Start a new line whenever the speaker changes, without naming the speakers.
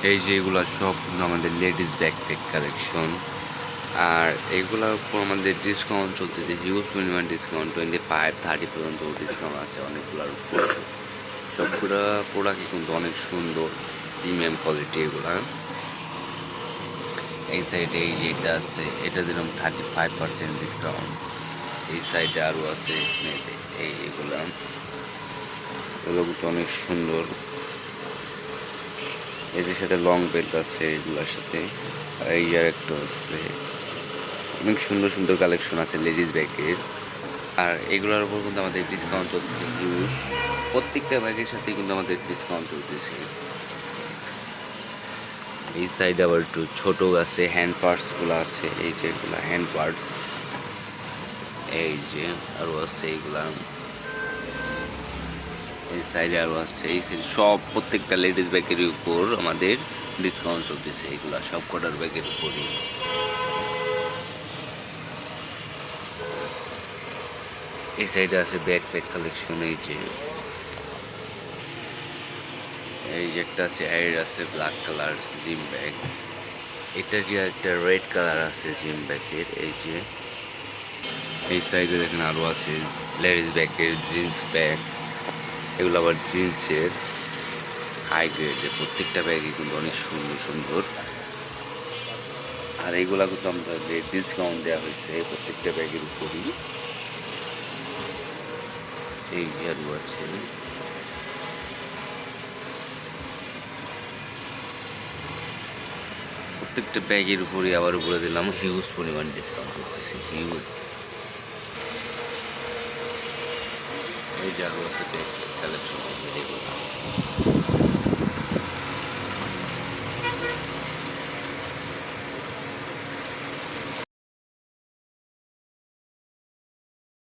এই যে এগুলা সব আমাদের লেডিস ব্যাকপ্যাক কালেকশন। আর এগুলার উপর আমাদের ডিসকাউন্ট চলতেছে, হিউজ পরিমাণ ডিসকাউন্ট, 25-30 পর্যন্ত ডিসকাউন্ট আছে অনেকগুলোর উপর। সবগুলা প্রোডাক্টই কিন্তু অনেক সুন্দর, প্রিমিয়াম কোয়ালিটি এগুলা। এই সাইডে এই যে এটা আছে, এটা দিলাম 35% ডিসকাউন্ট। এই সাইডে আরও আছে এগুলা, এগুলো কিন্তু অনেক সুন্দর। এদের সাথে লং বেল্ট আছে এগুলোর সাথে। এই আর একটা আছে, অনেক সুন্দর সুন্দর কালেকশন আছে লেডিস ব্যাগের। আর এগুলোর উপর কিন্তু আমাদের ডিসকাউন্ট চলতেছে হিউজ, প্রত্যেকটা ব্যাগের সাথে কিন্তু আমাদের ডিসকাউন্ট চলতেছে। এই সাইডে আবার একটু ছোটো আছে, হ্যান্ড পার্টসগুলো আছে, এই যে এগুলো হ্যান্ড পার্টস। এই যে আরও আছে এইগুলা, এই সাইডে আরও আছে, এই সাইড সব প্রত্যেকটা লেডিস ব্যাগের উপর আমাদের ডিসকাউন্ট চলতেছে, এগুলা সব কটার ব্যাগের উপরই। এই সাইডে আছে ব্যাকপ্যাক কালেকশন। এই যে একটা আছে, এর আছে ব্ল্যাক কালার জিম ব্যাগ। এটা যে একটা রেড কালার আছে জিম ব্যাগের। এই যে এই সাইডে দেখেন আরও আছে লেডিস ব্যাগের জিন্স ব্যাগ। এগুলো আবার জিন্সের হাই গ্রেডের, প্রত্যেকটা ব্যাগই কিন্তু অনেক সুন্দর সুন্দর। আর এইগুলা কিন্তু আমাদের ডিসকাউন্ট দেওয়া হয়েছে প্রত্যেকটা ব্যাগের উপরই। এই আরও আছে, প্রত্যেকটা ব্যাগের উপরই আবার বলে দিলাম হিউজ পরিমাণ ডিসকাউন্ট চলতেছে, হিউজ। এই যে আরও আছে ব্যাগ কালেকশন এগুলো।